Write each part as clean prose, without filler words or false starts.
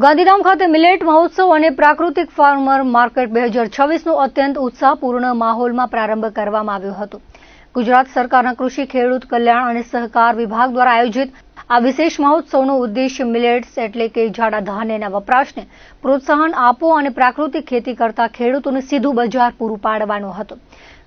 ગાંધીધામ ખાતે મિલેટ મહોત્સવ અને પ્રાકૃતિક ફાર્મર માર્કેટ 2026નો અત્યંત ઉત્સાહપૂર્ણ માહોલમાં પ્રારંભ કરવામાં આવ્યો હતો। ગુજરાત સરકારના કૃષિ ખેડૂત કલ્યાણ અને સહકાર વિભાગ દ્વારા આયોજિત આ વિશેષ મહોત્સવનો ઉદ્દેશ્ય મિલેટ્સ એટલે કે જાડા ધાન્યના વપરાશને પ્રોત્સાહન આપવો અને પ્રાકૃતિક ખેતી કરતા ખેડૂતોને સીધું બજાર પૂરું પાડવાનો હતો।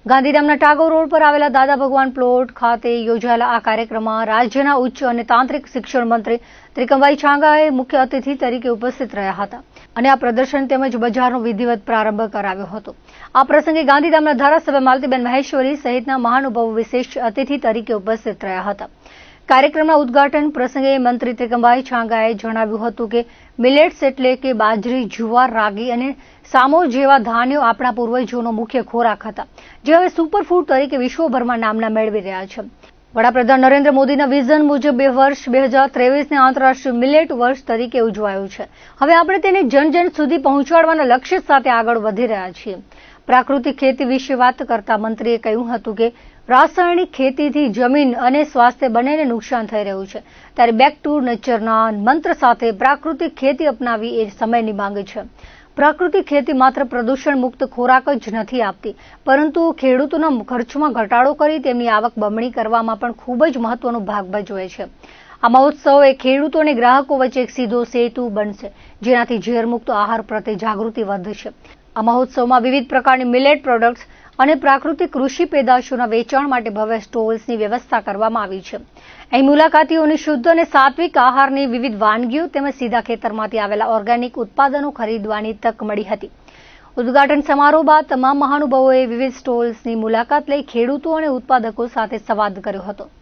ગાંધીધામના ટાગોર રોડ પર આવેલા દાદા ભગવાન પ્લોટ ખાતે યોજાયેલા આ કાર્યક્રમમાં રાજ્યના ઉચ્ચ અને તાંત્રિક શિક્ષણ મંત્રી ત્રિકમભાઈ છાંગાએ મુખ્ય અતિથિ તરીકે ઉપસ્થિત રહ્યા હતા અને આ પ્રદર્શન તેમજ બજારનો વિધિવત પ્રારંભ કરાવ્યો હતો। આ પ્રસંગે ગાંધીધામના ધારાસભ્ય માલતીબેન મહેશ્વરી સહિતના મહાનુભાવો વિશેષ અતિથિ તરીકે ઉપસ્થિત રહ્યા હતા। કાર્યક્રમના ઉદ્ઘાટન પ્રસંગે મંત્રી ત્રિકમભાઈ છાંગાએ જણાવ્યું હતું કે મિલેટ્સ એટલે કે બાજરી, જુવાર, રાગી અને સામો જેવા ધાન્યો આપણા પૂર્વજોનો મુખ્ય ખોરાક હતા, જે હવે સુપરફૂડ તરીકે વિશ્વભરમાં નામના મેળવી રહ્યા છે। વડાપ્રધાન નરેન્દ્ર મોદીના વિઝન મુજબ વર્ષ 2023ને આંતરરાષ્ટ્રીય મિલેટ વર્ષ તરીકે ઉજવાયું છે। હવે આપણે તેને જન જન સુધી પહોંચાડવાના લક્ષ્ય સાથે આગળ વધી રહ્યા છીએ। પ્રાકૃતિક ખેતી વિશે વાત કરતા મંત્રીએ કહ્યું હતું કે રાસાયણિક ખેતીથી જમીન અને સ્વાસ્થ્ય બંનેને નુકસાન થઈ રહ્યું છે, ત્યારે બેક ટુ નેચરના મંત્ર સાથે પ્રાકૃતિક ખેતી અપનાવી એ સમયની માંગ છે। પ્રાકૃતિક ખેતી માત્ર પ્રદૂષણ મુક્ત ખોરાક જ નથી આપતી, પરંતુ ખેડૂતોના ખર્ચમાં ઘટાડો કરી તેમની આવક બમણી કરવામાં પણ ખૂબ જ મહત્વનો ભાગ ભજવે છે। આ મહોત્સવ એ ખેડૂતો અને ગ્રાહકો વચ્ચે એક સીધો સેતુ બનશે, જેનાથી ઝેરમુક્ત આહાર પ્રત્યે જાગૃતિ વધશે। આ મહોત્સવમાં વિવિધ પ્રકારની મિલેટ પ્રોડક્ટ્સ અને પ્રાકૃતિક કૃષિ પેદાશોના વેચાણ માટે ભવ્ય સ્ટોલ્સની વ્યવસ્થા કરવામાં આવી છે। અહીં મુલાકાતીઓને શુદ્ધ અને સાત્વિક આહારની વિવિધ વાનગીઓ તેમજ સીધા ખેતરમાંથી આવેલા ઓર્ગેનિક ઉત્પાદનો ખરીદવાની તક મળી હતી। ઉદ્ઘાટન સમારોહ બાદ તમામ મહાનુભાવોએ વિવિધ સ્ટોલ્સની મુલાકાત લઈ ખેડૂતો અને ઉત્પાદકો સાથે સંવાદ કર્યો હતો।